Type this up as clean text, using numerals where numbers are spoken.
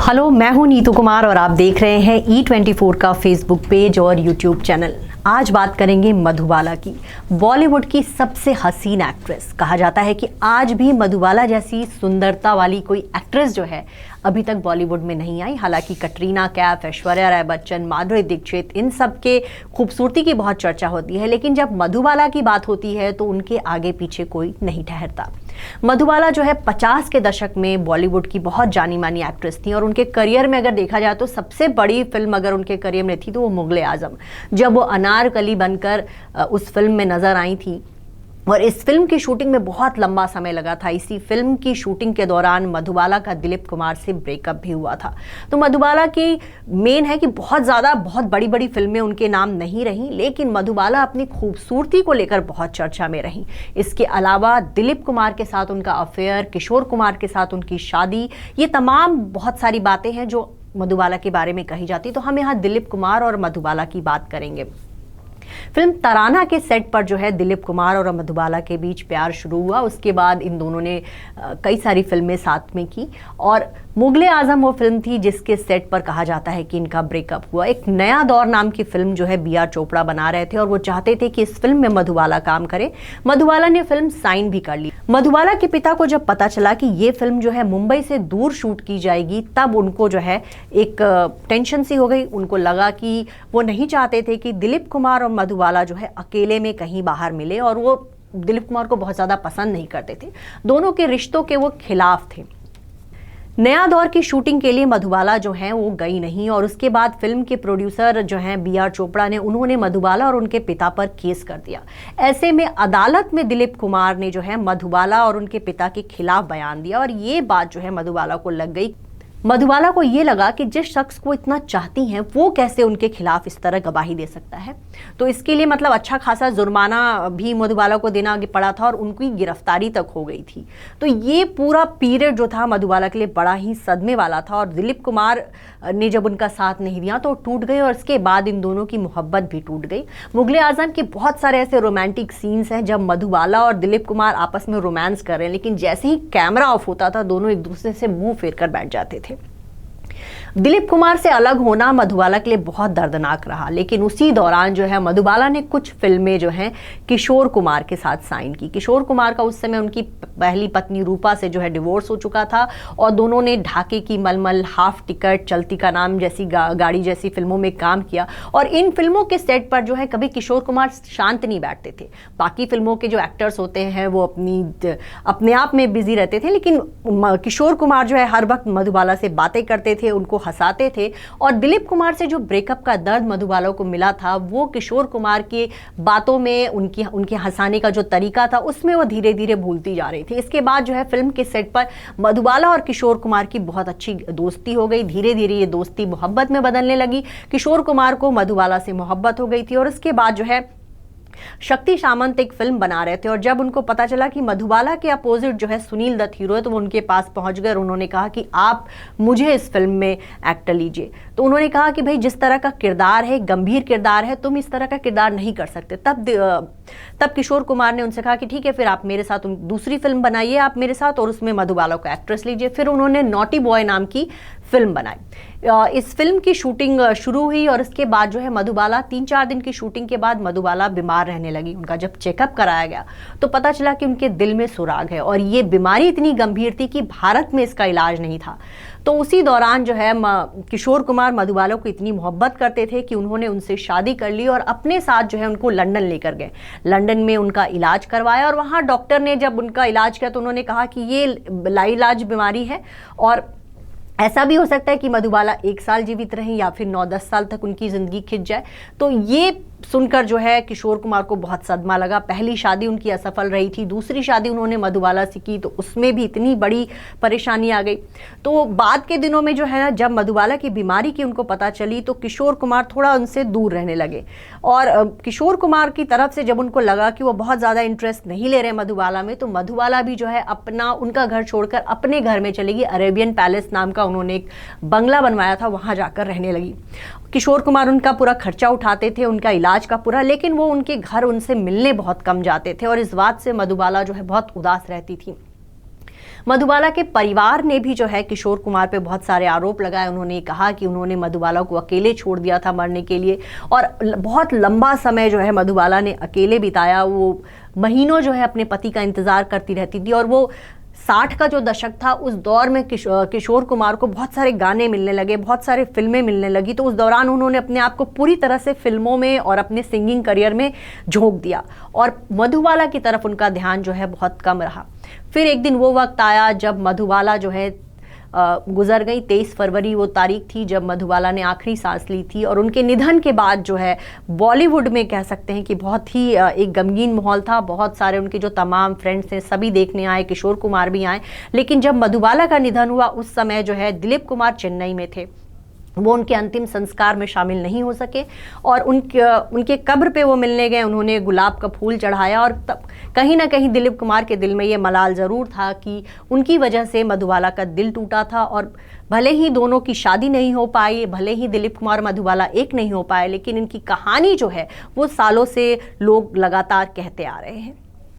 Hello, मैं हूं नीतू कुमार और आप देख रहे हैं E24 का फेसबुक पेज और यूट्यूब चैनल। आज बात करेंगे मधुबाला की, बॉलीवुड की सबसे हसीन एक्ट्रेस। कहा जाता है कि आज भी मधुबाला जैसी सुंदरता वाली कोई एक्ट्रेस जो है अभी तक बॉलीवुड में नहीं आई। हालांकि कटरीना कैफ, ऐश्वर्या राय बच्चन, माधुरी दीक्षित, इन सब के खूबसूरती की बहुत चर्चा होती है, लेकिन जब मधुबाला की बात होती है तो उनके आगे पीछे कोई नहीं ठहरता। मधुबाला जो है 50 के दशक में बॉलीवुड की बहुत जानी मानी एक्ट्रेस थी और उनके करियर में अगर देखा जाए तो सबसे बड़ी फिल्म अगर उनके करियर में थी तो वो मुगले आजम, जब वो अनारकली बनकर उस फिल्म में नजर आई थी। और इस फिल्म की शूटिंग में बहुत लंबा समय लगा था। इसी फिल्म की शूटिंग के दौरान मधुबाला का दिलीप कुमार से ब्रेकअप भी हुआ था। तो मधुबाला की मेन है कि बहुत बड़ी बड़ी फिल्में उनके नाम नहीं रहीं, लेकिन मधुबाला अपनी खूबसूरती को लेकर बहुत चर्चा में रहीं। इसके अलावा दिलीप कुमार के साथ उनका अफेयर, किशोर कुमार के साथ उनकी शादी, ये तमाम बहुत सारी बातें हैं जो मधुबाला के बारे में कही जाती। तो हम यहाँ दिलीप कुमार और मधुबाला की बात करेंगे। फिल्म तराना के सेट पर जो है दिलीप कुमार और मधुबाला के बीच प्यार शुरू हुआ। उसके बाद इन दोनों ने कई सारी फिल्में साथ में की और मुगले आजम वो फिल्म थी जिसके सेट पर कहा जाता है कि इनका ब्रेकअप हुआ। एक नया दौर नाम की फिल्म जो है B.R. चोपड़ा बना रहे थे और वो चाहते थे कि इस फिल्म में मधुबाला काम करे। मधुबाला ने फिल्म साइन भी कर ली। मधुबाला के पिता को जब पता चला कि ये फिल्म जो है मुंबई से दूर शूट की जाएगी, तब उनको जो है एक टेंशन सी हो गई। उनको लगा कि वो नहीं चाहते थे कि दिलीप कुमार और मधुबाला जो है अकेले में कहीं बाहर मिले, और वो दिलीप कुमार को बहुत ज्यादा पसंद नहीं करते थे। दोनों के रिश्तों के वो खिलाफ थे। नया दौर की शूटिंग के लिए मधुबाला जो है वो गई नहीं और उसके बाद फिल्म के प्रोड्यूसर जो हैं B.R. चोपड़ा ने उन्होंने मधुबाला और उनके पिता पर केस कर दिया। ऐसे में अदालत में दिलीप कुमार ने जो है मधुबाला और उनके पिता के खिलाफ बयान दिया और ये बात जो है मधुबाला को लग गई। मधुबाला को ये लगा कि जिस शख्स को इतना चाहती हैं वो कैसे उनके खिलाफ इस तरह गवाही दे सकता है। तो इसके लिए मतलब अच्छा खासा जुर्माना भी मधुबाला को देना पड़ा था और उनकी गिरफ्तारी तक हो गई थी। तो ये पूरा पीरियड जो था मधुबाला के लिए बड़ा ही सदमे वाला था और दिलीप कुमार ने जब उनका साथ नहीं दिया तो टूट गए और इसके बाद इन दोनों की मोहब्बत भी टूट गई। मुगले आजम के बहुत सारे ऐसे रोमांटिक सीन्स हैं जब मधुबाला और दिलीप कुमार आपस में रोमांस कर रहे हैं, लेकिन जैसे ही कैमरा ऑफ होता था दोनों एक दूसरे से मुंह फेर कर बैठ जाते थे। दिलीप कुमार से अलग होना मधुबाला के लिए बहुत दर्दनाक रहा, लेकिन उसी दौरान जो है मधुबाला ने कुछ फिल्में जो हैं किशोर कुमार के साथ साइन की। किशोर कुमार का उस समय उनकी पहली पत्नी रूपा से जो है डिवोर्स हो चुका था और दोनों ने ढाके की मलमल, हाफ टिकट, चलती का नाम जैसी गाड़ी जैसी फिल्मों में काम किया। और इन फिल्मों के सेट पर जो है कभी किशोर कुमार शांत नहीं बैठते थे। बाकी फिल्मों के जो एक्टर्स होते हैं वो अपने आप में बिजी रहते थे, लेकिन किशोर कुमार जो है हर वक्त मधुबाला से बातें करते थे, उनको हंसाते थे। और दिलीप कुमार से जो ब्रेकअप का दर्द मधुबाला को मिला था वो किशोर कुमार की बातों में, उनके हंसाने का जो तरीका था उसमें वो धीरे धीरे भूलती जा रही थी। इसके बाद जो है फिल्म के सेट पर मधुबाला और किशोर कुमार की बहुत अच्छी दोस्ती हो गई। धीरे धीरे ये दोस्ती मोहब्बत में बदलने लगी। किशोर कुमार को मधुबाला से मोहब्बत हो गई थी और उसके बाद जो है शक्ति सामंत एक फिल्म बना रहे थे और जब उनको पता चला कि मधुबाला के अपोजिट जो है सुनील दत्त हीरो है तो वो उनके पास पहुंच गए और उन्होंने कहा कि आप मुझे इस फिल्म में एक्ट लीजिए। तो उन्होंने कहा कि भाई जिस तरह का किरदार है, गंभीर किरदार है, तुम इस तरह का किरदार नहीं कर सकते। तब किशोर कुमार ने उनसे कहा कि ठीक है, फिर आप मेरे साथ दूसरी फिल्म बनाइए आप मेरे साथ और उसमें मधुबाला को एक्ट्रेस लीजिए। फिर उन्होंने नॉटी बॉय नाम की फिल्म बनाई। इस फिल्म की शूटिंग शुरू हुई और इसके बाद जो है मधुबाला 3-4 दिन की शूटिंग के बाद मधुबाला बीमार रहने लगी। उनका जब चेकअप कराया गया तो पता चला कि उनके दिल में सुराग है और ये बीमारी इतनी गंभीर थी कि भारत में इसका इलाज नहीं था। तो उसी दौरान जो है किशोर कुमार मधुबाला को इतनी मोहब्बत करते थे कि उन्होंने उनसे शादी कर ली और अपने साथ जो है उनको लंदन लेकर गए। लंदन में उनका इलाज करवाया और वहाँ डॉक्टर ने जब उनका इलाज किया तो उन्होंने कहा कि ये लाइलाज बीमारी है और ऐसा भी हो सकता है कि मधुबाला 1 साल जीवित रहें या फिर 9-10 साल तक उनकी जिंदगी खिंच जाए। तो ये सुनकर जो है किशोर कुमार को बहुत सदमा लगा। पहली शादी उनकी असफल रही थी, दूसरी शादी उन्होंने मधुबाला से की तो उसमें भी इतनी बड़ी परेशानी आ गई। तो बाद के दिनों में जो है ना, जब मधुबाला की बीमारी की उनको पता चली तो किशोर कुमार थोड़ा उनसे दूर रहने लगे और किशोर कुमार की तरफ से जब उनको लगा कि वो बहुत ज़्यादा इंटरेस्ट नहीं ले रहे मधुबाला में, तो मधुबाला भी जो है उनका घर छोड़कर अपने घर में चलेगी। अरेबियन पैलेस नाम का उन्होंने एक बंगला बनवाया था, वहाँ जाकर रहने लगी। किशोर कुमार उनका पूरा खर्चा उठाते थे, उनका इलाज का पूरा, लेकिन वो उनके घर उनसे मिलने बहुत कम जाते थे और इस बात से मधुबाला जो है बहुत उदास रहती थी। मधुबाला के परिवार ने भी जो है किशोर कुमार पे बहुत सारे आरोप लगाए। उन्होंने कहा कि उन्होंने मधुबाला को अकेले छोड़ दिया था मरने के लिए, और बहुत लंबा समय जो है मधुबाला ने अकेले बिताया। वो महीनों जो है अपने पति का इंतजार करती रहती थी, और वो 60 का जो दशक था उस दौर में किशोर कुमार को बहुत सारे गाने मिलने लगे, बहुत सारे फिल्में मिलने लगी। तो उस दौरान उन्होंने अपने आप को पूरी तरह से फिल्मों में और अपने सिंगिंग करियर में झोंक दिया, और मधुबाला की तरफ उनका ध्यान जो है बहुत कम रहा। फिर एक दिन वो वक्त आया जब मधुबाला जो है गुजर गई। 23 फरवरी वो तारीख थी जब मधुबाला ने आखिरी सांस ली थी, और उनके निधन के बाद जो है बॉलीवुड में कह सकते हैं कि बहुत ही एक गमगीन माहौल था। बहुत सारे उनके जो तमाम फ्रेंड्स हैं सभी देखने आए, किशोर कुमार भी आए। लेकिन जब मधुबाला का निधन हुआ उस समय जो है दिलीप कुमार चेन्नई में थे, वो उनके अंतिम संस्कार में शामिल नहीं हो सके, और उनके कब्र पे वो मिलने गए। उन्होंने गुलाब का फूल चढ़ाया, और तब कहीं ना कहीं दिलीप कुमार के दिल में ये मलाल ज़रूर था कि उनकी वजह से मधुबाला का दिल टूटा था। और भले ही दोनों की शादी नहीं हो पाई, भले ही दिलीप कुमार मधुबाला एक नहीं हो पाए, लेकिन इनकी कहानी जो है वो सालों से लोग लगातार कहते आ रहे हैं।